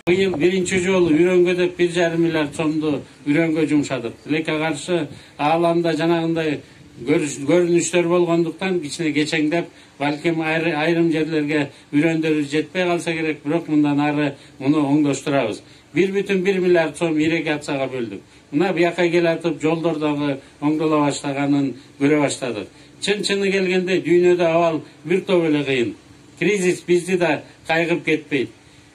Bu yıl birinci jolu Üröngö'de 1,5 milyar so'mdu Üröngө jumşadık. Tiлекке karşı ağlamda janagындай görünüşler болгондуктан кичине кечеңдеп, балким айрым жерлерге үйрөндөрү жетпей калса керек, бирок мындан ары муну оңдоштурабыз. 1,1 миллиард сом ирригацияга бөлдүк. Мына бияка келатып жолдордогу оңдола баштаганын көрө баштадык. Чын-чыны келгенде дүйнөдө абал бир топ эле кыйын. Кризис бизди да кайгып кетпейт.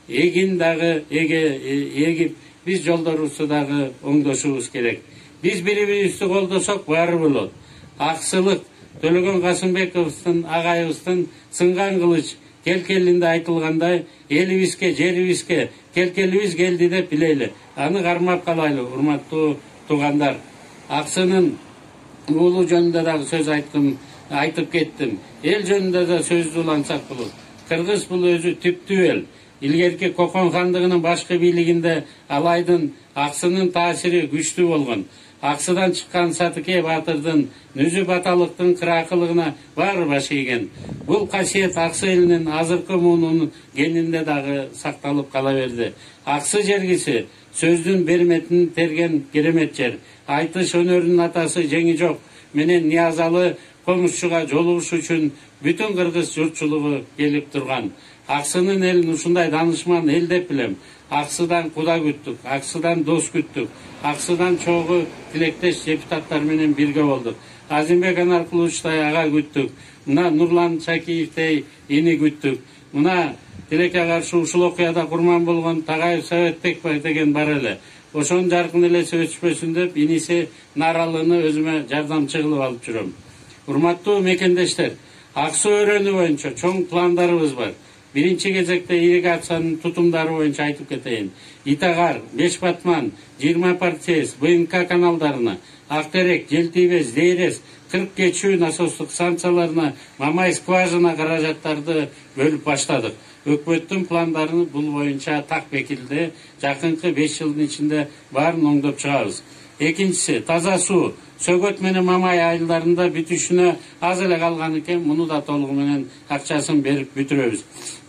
Эгин дагы эгип, биз жолдорубузду дагы оңдошубуз керек. Биз бири-бирибизди колдосок баары болот. Аксылык Төлөгөн Касымбековдун агайыбыздын сынган кылыч келкелинде айтылгандай, элибизге, жерибизге келкелибиз келди деп билели. Аны кармап калайлы, урматтуу туугандар. Аксынын уулу жөнүндө дагы сөз айтып кеттим. Эл жөнүндө да сөздү улансак болот. Кыргыз бул өзү түптүү эл. Илгерки Кокон хандыгынын башкы бийлигинде алайдын Аксынын таасири күчтүү болгон. Аксыдан чыккан Сатыке Батырдын Нүзү Баталыктын кыракылыгына баары баш ийген. Бул касиет Аксы элинин азыркы муунунун генинде дагы сакталып кала берди. Аксы жергиси сөздүн берметин терген керемет жер. Айтыш өнөрүнүн атасы Жеңи Жок менен Ниязалы комузчуга жолугуш үчүн бүтүн кыргыз журтчулугу келип турган. Аксынын элин ушундай данышман эл деп билем. Аксыдан куда күттүк, Аксыдан дос күттүк, Аксыдан чогуу тилектеш депутаттар менен бирге болдук. Азимбек Анаркуловичтай ага күттүк. Мына Нурлан Чакиевдей ини күттүк. Мына тилекке каршы ушул окуяда курман болгон Тагаев Советбеков деген бар эле. Ошонун жаркын элеси өчпөсүн деп иниси Наралыны өзүмө жардамчы кылып алып жүрөм. Урматтуу мекендештер, Аксы өрөнү боюнча чоң пландарыбыз бар. Биринчи кезекте ирригациянын тутумдары боюнча айтып кетейин. Итагар, Бешбатман, 20 партиес, БНК каналдарына, Актерек, Желтибес, Дейрес, 40 кечүү насостук станцияларына Мамай скважина каражаттарды бөлүп баштадык. Өкмөттүн пландарын бул боюнча так бекилди. Жакынкы 5 жылдын ичинде баарын оңдоп чыгабыз. Экинчиси, таза суу. Сөгөт менен Мамай айылдарында бүтүшүнө аз эле калган экен, муну да толугу менен акчасын берип бүтүрөбүз.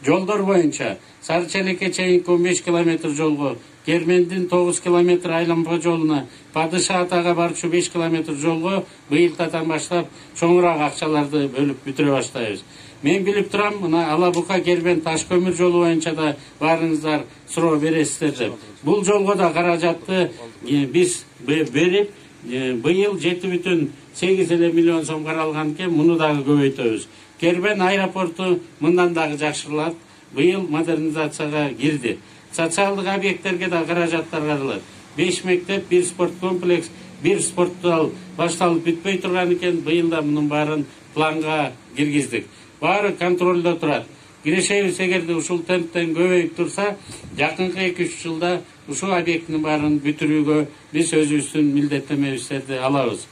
Жолдор боюнча Сары Челекке чейинки 15 километр жолго, Кермендин 9 километр айланма жолуна, Падыша атага барчу 5 километр жолго быйылтадан баштап чоңураак акчаларды бөлүп бүтүрө баштайбыз. Мен билип турам, мына Алабука Кербен таш көмүр жолу боюнча да баарыңыздар суроо бересиздер деп. Бул жолго да каражатты биз берип, быйыл 7,8 миллион сом каралган экен, муну дагы көбөйтөбүз. Кербен аэропорту мындан дагы жакшырылат. Быйыл модернизацияга кирди. Социалдык объекттерге да каражаттар каралат. 5 мектеп, 1 спорт комплекс, 1 спорт зал башталып бүтпөй турган экен, быйыл да мунун баарын планга киргиздик. Баары контролдо турат. Кирешебиз эгерде ушул темптен көбөйүп турса, жакынкы 2-3 жылда ушул объекттин баарын бүтүрүүгө биз өзүбүздүн милдеттенмебиздерди алабыз.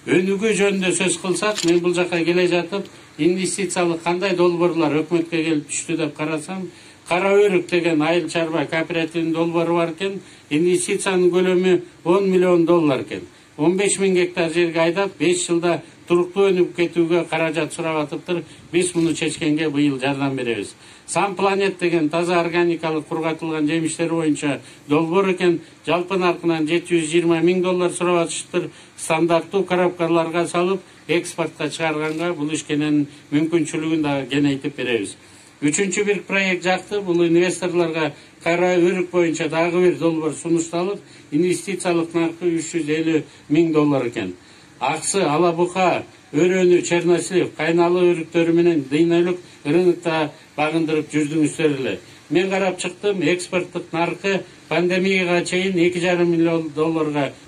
Өнүгүү жөнүндө сөз кылсак, мен бул жака келе жатып, инвестициялык кандай долбоорлор өкмөткө келип түштү деп карасам, Кара Өрүк деген айыл чарба кооперативинин долбоору бар экен, инвестициянын көлөмү $10 миллион экен. 15 000 гектар жерге айдап, 5 жылда туруктуу өнүп кетүүгө каражат сурап атыптыр. Биз муну чечкенге быйыл жардам беребиз. Sunplanet деген таза органикалык кургатылган жемиштер боюнча долбоор экен, жалпы наркынан $720,000 сурап атышыптыр. Стандарттуу коробкаларга салып, экспортко чыгарганга бул ишкенен мүмкүнчүлүгүн да кеңейтип беребиз. Үчүнчү бир проект жакты, бул инвесторлорго кара өрүк боюнча дагы бир долбоор сунушталып, инвестициялык наркы $350,000 экен. Аксы, алабука, өрөнү, чернослив, кайналы өрүктөрү менен дүйнөлүк рынокто багындырып жүрдүңүздөр эле. Мен карап чыктым, экспорттук наркы пандемияга чейин $2,5 миллион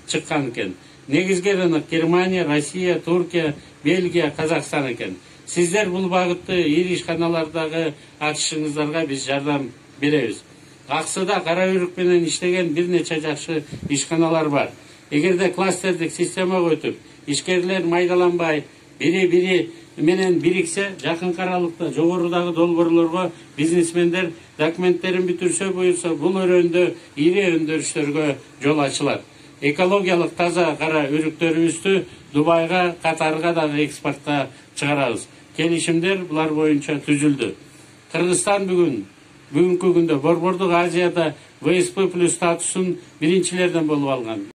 чыккан экен. Негизги рынок Германия, Россия, Туркия, Бельгия, Казакстан экен. Сиздер бул багытты ири ишканалардагы ачышыңыздарга биз жардам беребиз. Аксыда кара өрүк менен иштеген бир нече жакшы ишканалар бар. Эгерде кластердик системага өтүп, ишкерлер майдаланбай, бири менен бириксе, жакын аралыкта жогорудагы долбоорлорго бизнесмендер документтерин бүтүрсө буюрса, бул өрөөндө ири өндүрүштөргө жол ачылат. Экологиялык таза кара өрүктөрүбүздү Дубайга, Катарга дагы экспортко чыгарабыз. Келишимдер булар боюнча түзүлдү. Кыргызстан бүгүнкү күндө Борбордук Азияда ВСП+ статусун биринчилерден болуп алган.